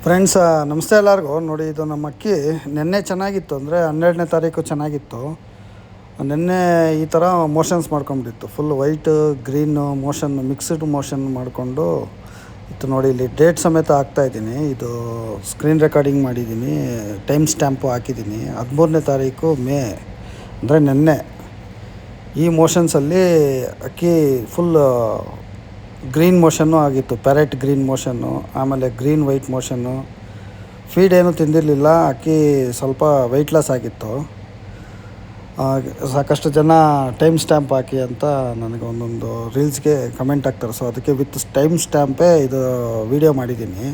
Friends ನಮಸ್ತೆ ಎಲ್ಲರಿಗೂ. ನೋಡಿ, ಇದು ನಮ್ಮ ಅಕ್ಕಿ ನಿನ್ನೆ ಚೆನ್ನಾಗಿತ್ತು, ಅಂದರೆ 12ನೇ ತಾರೀಕು ಚೆನ್ನಾಗಿತ್ತು. ನಿನ್ನೆ ಈ ಥರ ಮೋಷನ್ಸ್ ಮಾಡ್ಕೊಂಬಿಟ್ಟಿತ್ತು, full white green motion mixed motion ಮಾಡಿಕೊಂಡು ಇತ್ತು. ನೋಡಿ, ಇಲ್ಲಿ ಡೇಟ್ ಸಮೇತ ಹಾಕ್ತಾಯಿದ್ದೀನಿ, ಇದು ಸ್ಕ್ರೀನ್ ರೆಕಾರ್ಡಿಂಗ್ ಮಾಡಿದ್ದೀನಿ, ಟೈಮ್ ಸ್ಟ್ಯಾಂಪು ಹಾಕಿದ್ದೀನಿ. 13ನೇ ತಾರೀಕು ಮೇ, ಅಂದರೆ ನಿನ್ನೆ ಈ ಮೋಷನ್ಸಲ್ಲಿ ಅಕ್ಕಿ ಫುಲ್ ಗ್ರೀನ್ ಮೋಷನ್ನು ಆಗಿತ್ತು, ಪ್ಯಾರೆಟ್ ಗ್ರೀನ್ ಮೋಷನ್ನು, ಆಮೇಲೆ ಗ್ರೀನ್ ವೈಟ್ ಮೋಷನ್ನು. ಫೀಡ್ ಏನೂ ತಿಂದಿರಲಿಲ್ಲ, ಅಕ್ಕಿ ಸ್ವಲ್ಪ ವೆಯ್ಟ್ ಲಾಸ್ ಆಗಿತ್ತು. ಸಾಕಷ್ಟು ಜನ ಟೈಮ್ ಸ್ಟ್ಯಾಂಪ್ ಹಾಕಿ ಅಂತ ನನಗೆ ಒಂದೊಂದು ರೀಲ್ಸ್ಗೆ ಕಮೆಂಟ್ ಹಾಕ್ತಾರೆ. ಸೊ ಅದಕ್ಕೆ ವಿತ್ ಟೈಮ್ ಸ್ಟ್ಯಾಂಪೇ ಇದು ವಿಡಿಯೋ ಮಾಡಿದ್ದೀನಿ.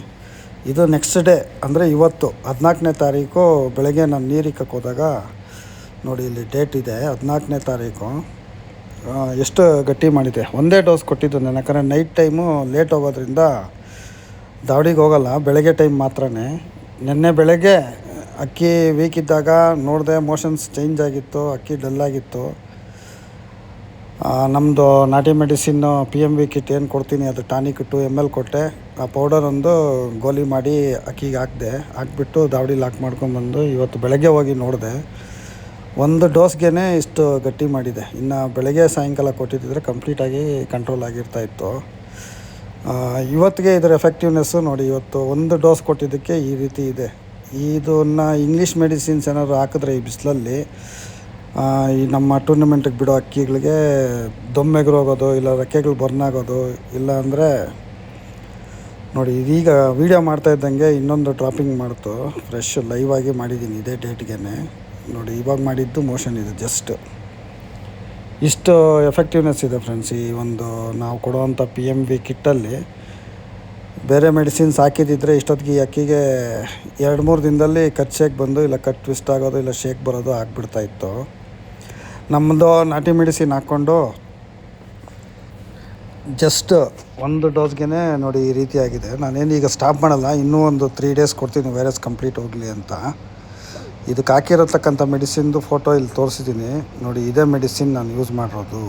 ಇದು ನೆಕ್ಸ್ಟ್ ಡೇ, ಅಂದರೆ ಇವತ್ತು 14ನೇ ತಾರೀಕು ಬೆಳಗ್ಗೆ ನಾನು ನೀರಿಕ್ಕಕ್ಕೆ ಹೋದಾಗ ನೋಡಿ, ಇಲ್ಲಿ ಡೇಟ್ ಇದೆ 14ನೇ ತಾರೀಕು. ಎಷ್ಟು ಗಟ್ಟಿ ಮಾಡಿದೆ, ಒಂದೇ ಡೋಸ್ ಕೊಟ್ಟಿದ್ದು ನಾನು, ಯಾಕಂದರೆ ನೈಟ್ ಟೈಮು ಲೇಟ್ ಹೋಗೋದ್ರಿಂದ ದಾವಡಿಗೆ ಹೋಗಲ್ಲ, ಬೆಳಗ್ಗೆ ಟೈಮ್ ಮಾತ್ರ. ನಿನ್ನೆ ಬೆಳಗ್ಗೆ ಅಕ್ಕಿ ವೀಕ್ ಇದ್ದಾಗ ನೋಡಿದೆ, ಮೋಷನ್ಸ್ ಚೇಂಜ್ ಆಗಿತ್ತು, ಅಕ್ಕಿ ಡಲ್ಲಾಗಿತ್ತು. ನಮ್ಮದು ನಾಟಿ ಮೆಡಿಸಿನ್ನು PMV ಕಿಟ್ ಏನು ಕೊಡ್ತೀನಿ, ಅದು ಟಾನಿಕ್ 2 ml ಕೊಟ್ಟೆ. ಆ ಪೌಡರ್ ಒಂದು ಗೋಲಿ ಮಾಡಿ ಅಕ್ಕಿಗೆ ಹಾಕ್ಬಿಟ್ಟು ದಾವಡಿ ಲಾಕ್ ಮಾಡ್ಕೊಂಬಂದು ಇವತ್ತು ಬೆಳಗ್ಗೆ ಹೋಗಿ ನೋಡಿದೆ, ಒಂದು ಡೋಸ್ಗೆ ಇಷ್ಟು ಗಟ್ಟಿ ಮಾಡಿದೆ. ಇನ್ನು ಬೆಳಗ್ಗೆ ಸಾಯಂಕಾಲ ಕೊಟ್ಟಿದ್ದರೆ ಕಂಪ್ಲೀಟಾಗಿ ಕಂಟ್ರೋಲ್ ಆಗಿರ್ತಾಯಿತ್ತು. ಇವತ್ತಿಗೆ ಇದರ ಎಫೆಕ್ಟಿವ್ನೆಸ್ಸು ನೋಡಿ, ಇವತ್ತು ಒಂದು ಡೋಸ್ ಕೊಟ್ಟಿದ್ದಕ್ಕೆ ಈ ರೀತಿ ಇದೆ. ಇದನ್ನು ಇಂಗ್ಲೀಷ್ ಮೆಡಿಸಿನ್ಸ್ ಏನಾದ್ರು ಹಾಕಿದ್ರೆ ಈ ಬಿಸಿಲಲ್ಲಿ, ಈ ನಮ್ಮ ಟೂರ್ನಮೆಂಟಿಗೆ ಬಿಡೋ ಅಕ್ಕಿಗಳಿಗೆ ದೊಮ್ಮೆಗರು ಹೋಗೋದು, ಇಲ್ಲ ರೆಕ್ಕೆಗಳು ಬರ್ನ್ ಆಗೋದು, ಇಲ್ಲ ಅಂದರೆ ನೋಡಿ, ಇದೀಗ ವೀಡಿಯೋ ಮಾಡ್ತಾಯಿದ್ದಂಗೆ ಇನ್ನೊಂದು ಡ್ರಾಪಿಂಗ್ ಮಾಡ್ತು, ಫ್ರೆಶ್ ಲೈವ್ ಆಗಿ ಮಾಡಿದ್ದೀನಿ ಇದೇ ಡೇಟ್ಗೆ. ನೋಡಿ, ಇವಾಗ ಮಾಡಿದ್ದು ಮೋಷನ್ ಇದು, ಜಸ್ಟ್ ಇಷ್ಟು ಎಫೆಕ್ಟಿವ್ನೆಸ್ ಇದೆ ಫ್ರೆಂಡ್ಸ್. ಈ ಒಂದು ನಾವು ಕೊಡುವಂಥ PMV ಕಿಟ್ಟಲ್ಲಿ ಬೇರೆ ಮೆಡಿಸಿನ್ಸ್ ಹಾಕಿದ್ದಿದ್ರೆ ಇಷ್ಟೊತ್ತಿಗೆ ಈ ಅಕ್ಕಿಗೆ 2-3 ದಿನದಲ್ಲಿ ಕಟ್ ಶೇಕ್ ಬಂದು, ಇಲ್ಲ ಕಟ್ ಟ್ವಿಸ್ಟ್ ಆಗೋದು, ಇಲ್ಲ ಶೇಕ್ ಬರೋದು ಆಗಿಬಿಡ್ತಾಯಿತ್ತು. ನಮ್ಮದು ನಾಟಿ ಮೆಡಿಸಿನ್ ಹಾಕ್ಕೊಂಡು ಜಸ್ಟ್ ಒಂದು ಡೋಸ್ಗೆ ನೋಡಿ ಈ ರೀತಿ ಆಗಿದೆ. ನಾನೇನು ಈಗ ಸ್ಟಾಪ್ ಮಾಡಲ್ಲ, ಇನ್ನೂ ಒಂದು 3 days ಕೊಡ್ತೀನಿ ವೈರಸ್ ಕಂಪ್ಲೀಟ್ ಹೋಗಲಿ ಅಂತ. ಇದಕ್ಕೆ ಹಾಕಿರತಕ್ಕಂಥ ಮೆಡಿಸಿನ್ದು ಫೋಟೋ ಇಲ್ಲಿ ತೋರಿಸಿದ್ದೀನಿ ನೋಡಿ, ಇದೇ ಮೆಡಿಸಿನ್ ನಾನು ಯೂಸ್ ಮಾಡಿರೋದು.